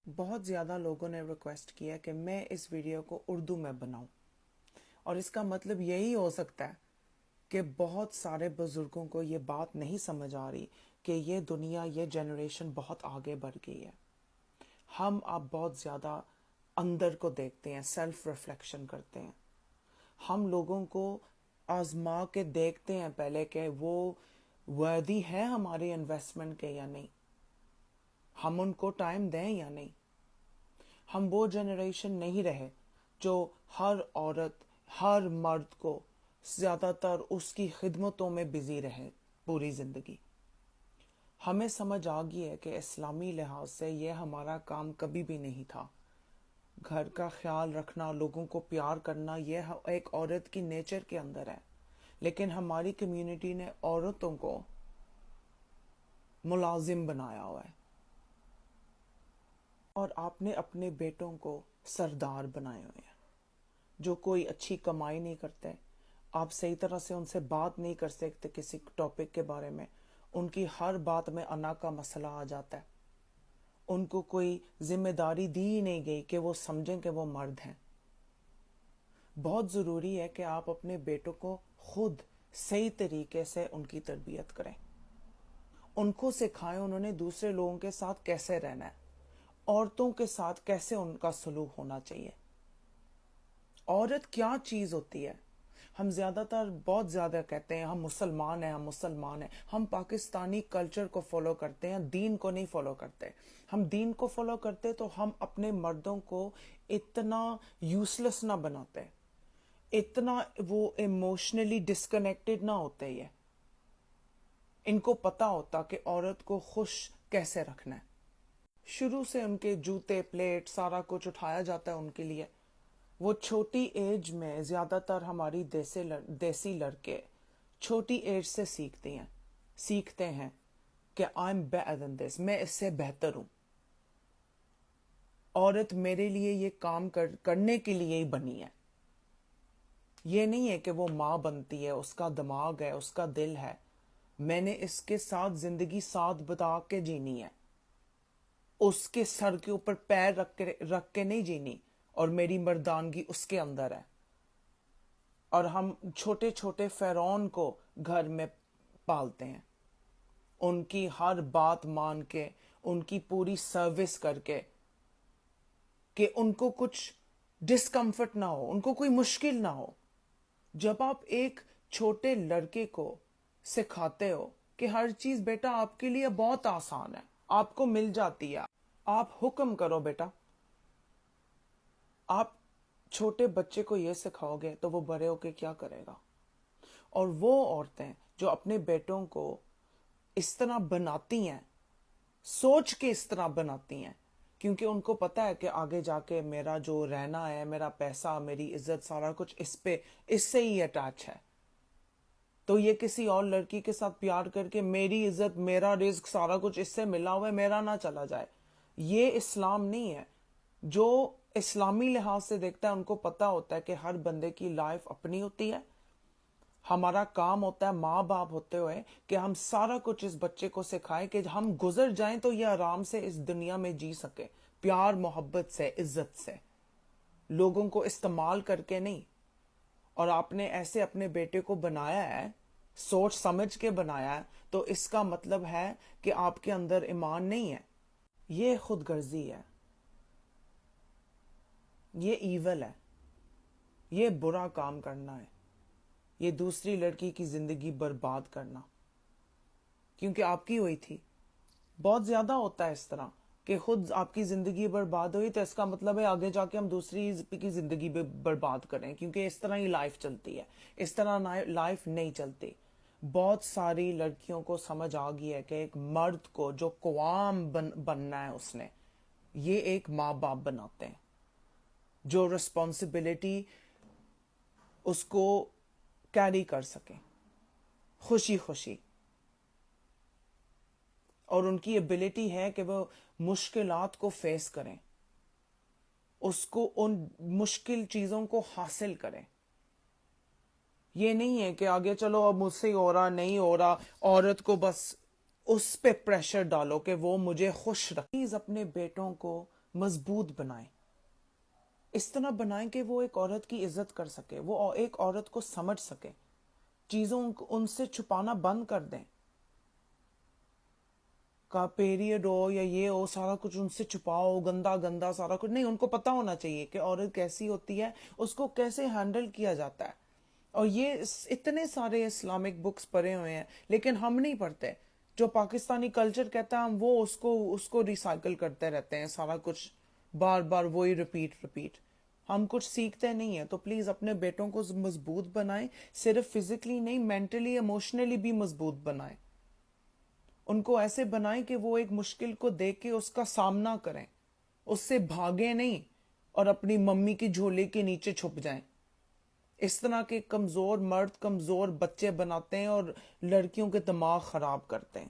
بہت زیادہ لوگوں نے ریکویسٹ کیا کہ میں اس ویڈیو کو اردو میں بناؤں، اور اس کا مطلب یہی ہو سکتا ہے کہ بہت سارے بزرگوں کو یہ بات نہیں سمجھ آ رہی کہ یہ دنیا، یہ جنریشن بہت آگے بڑھ گئی ہے۔ ہم اب بہت زیادہ اندر کو دیکھتے ہیں، سیلف ریفلیکشن کرتے ہیں۔ ہم لوگوں کو آزما کے دیکھتے ہیں پہلے کہ وہ worthy ہے ہماری انویسٹمنٹ کے یا نہیں، ہم ان کو ٹائم دیں یا نہیں۔ ہم وہ جنریشن نہیں رہے جو ہر عورت، ہر مرد کو زیادہ تر اس کی خدمتوں میں بزی رہے پوری زندگی۔ ہمیں سمجھ آ گئی ہے کہ اسلامی لحاظ سے یہ ہمارا کام کبھی بھی نہیں تھا۔ گھر کا خیال رکھنا، لوگوں کو پیار کرنا، یہ ایک عورت کی نیچر کے اندر ہے، لیکن ہماری کمیونٹی نے عورتوں کو ملازم بنایا ہوا ہے، اور آپ نے اپنے بیٹوں کو سردار بنائے ہوئے ہیں جو کوئی اچھی کمائی نہیں کرتے۔ آپ صحیح طرح سے ان سے بات نہیں کر سکتے کسی ٹاپک کے بارے میں، ان کی ہر بات میں انا کا مسئلہ آ جاتا ہے۔ ان کو کوئی ذمہ داری دی ہی نہیں گئی کہ وہ سمجھیں کہ وہ مرد ہیں۔ بہت ضروری ہے کہ آپ اپنے بیٹوں کو خود صحیح طریقے سے ان کی تربیت کریں، ان کو سکھائیں انہوں نے دوسرے لوگوں کے ساتھ کیسے رہنا ہے، عورتوں کے ساتھ کیسے ان کا سلوک ہونا چاہیے، عورت کیا چیز ہوتی ہے۔ ہم زیادہ تر بہت زیادہ کہتے ہیں ہم مسلمان ہیں، ہم مسلمان ہیں، ہم پاکستانی کلچر کو فالو کرتے ہیں، دین کو نہیں فالو کرتے۔ ہم دین کو فالو کرتے تو ہم اپنے مردوں کو اتنا یوزلیس نہ بناتے، اتنا وہ ایموشنلی ڈسکنیکٹڈ نہ ہوتے۔ یہ ان کو پتا ہوتا کہ عورت کو خوش کیسے رکھنا ہے۔ شروع سے ان کے جوتے، پلیٹ، سارا کچھ اٹھایا جاتا ہے ان کے لیے۔ وہ چھوٹی ایج میں زیادہ تر ہماری دیسی لڑکے چھوٹی ایج سے سیکھتے ہیں کہ آئی ایم بیٹر دین دس، میں اس سے بہتر ہوں، عورت میرے لیے یہ کام کرنے کے لیے ہی بنی ہے۔ یہ نہیں ہے کہ وہ ماں بنتی ہے، اس کا دماغ ہے، اس کا دل ہے، میں نے اس کے ساتھ زندگی ساتھ بتا کے جینی ہے، اس کے سر کے اوپر پیر رکھ کے نہیں جینی، اور میری مردانگی اس کے اندر ہے۔ اور ہم چھوٹے چھوٹے فرعون کو گھر میں پالتے ہیں، ان کی ہر بات مان کے، ان کی پوری سروس کر کے، کہ ان کو کچھ ڈسکمفرٹ نہ ہو، ان کو کوئی مشکل نہ ہو۔ جب آپ ایک چھوٹے لڑکے کو سکھاتے ہو کہ ہر چیز بیٹا آپ کے لیے بہت آسان ہے، آپ کو مل جاتی ہے، آپ حکم کرو بیٹا، آپ چھوٹے بچے کو یہ سکھاؤ گے تو وہ بڑے ہو کے کیا کرے گا۔ اور وہ عورتیں جو اپنے بیٹوں کو اس طرح بناتی ہیں، سوچ کے اس طرح بناتی ہیں، کیونکہ ان کو پتا ہے کہ آگے جا کے میرا جو رہنا ہے، میرا پیسہ، میری عزت، سارا کچھ اس سے ہی اٹیچ ہے، تو یہ کسی اور لڑکی کے ساتھ پیار کر کے میری عزت، میرا رزق، سارا کچھ اس سے ملا ہوا ہے، میرا نہ چلا جائے۔ یہ اسلام نہیں ہے۔ جو اسلامی لحاظ سے دیکھتا ہے ان کو پتا ہوتا ہے کہ ہر بندے کی لائف اپنی ہوتی ہے۔ ہمارا کام ہوتا ہے ماں باپ ہوتے ہوئے کہ ہم سارا کچھ اس بچے کو سکھائیں کہ ہم گزر جائیں تو یہ آرام سے اس دنیا میں جی سکے، پیار محبت سے، عزت سے، لوگوں کو استعمال کر کے نہیں۔ اور آپ نے ایسے اپنے بیٹے کو بنایا ہے، سوچ سمجھ کے بنایا ہے، تو اس کا مطلب ہے کہ آپ کے اندر ایمان نہیں ہے۔ یہ خود غرضی ہے، یہ ایول ہے، یہ برا کام کرنا ہے، یہ دوسری لڑکی کی زندگی برباد کرنا، کیونکہ آپ کی ہوئی تھی۔ بہت زیادہ ہوتا ہے اس طرح کہ خود آپ کی زندگی برباد ہوئی تو اس کا مطلب ہے آگے جا کے ہم دوسری کی زندگی بھی برباد کریں، کیونکہ اس طرح ہی لائف چلتی ہے۔ اس طرح لائف نہیں چلتی۔ بہت ساری لڑکیوں کو سمجھ آ گئی ہے کہ ایک مرد کو جو قوام بننا ہے، اس نے یہ ایک ماں باپ بناتے ہیں جو رسپانسبلٹی اس کو کیری کر سکیں خوشی خوشی، اور ان کی ایبلٹی ہے کہ وہ مشکلات کو فیس کریں، اس کو ان مشکل چیزوں کو حاصل کریں۔ یہ نہیں ہے کہ آگے چلو اب مجھ سے ہو رہا نہیں ہو رہا، عورت کو بس اس پہ پریشر ڈالو کہ وہ مجھے خوش رکھے۔ پلیز اپنے بیٹوں کو مضبوط بنائیں. اس طرح بنائیں کہ وہ ایک عورت کی عزت کر سکے, وہ ایک عورت کو سمجھ سکے, چیزوں ان سے چھپانا بند کر دیں. کا پیریڈ ہو یا یہ ہو, سارا کچھ ان سے چھپاؤ, گندا گندا سارا کچھ نہیں. ان کو پتا ہونا چاہیے کہ عورت کیسی ہوتی ہے, اس کو کیسے ہینڈل کیا جاتا ہے. اور یہ اتنے سارے اسلامک بکس پڑھے ہوئے ہیں, لیکن ہم نہیں پڑھتے. جو پاکستانی کلچر کہتا ہے, ہم وہ اس کو ریسائیکل کرتے رہتے ہیں, سارا کچھ بار بار وہی ریپیٹ. ہم کچھ سیکھتے نہیں ہیں. تو پلیز اپنے بیٹوں کو مضبوط بنائیں, صرف فزیکلی نہیں, مینٹلی ایموشنلی بھی مضبوط بنائیں. ان کو ایسے بنائیں کہ وہ ایک مشکل کو دیکھ کے اس کا سامنا کریں, اس سے بھاگیں نہیں اور اپنی ممی کی جھولے کے نیچے چھپ جائیں. اس طرح کے کمزور مرد کمزور بچے بناتے ہیں اور لڑکیوں کے دماغ خراب کرتے ہیں.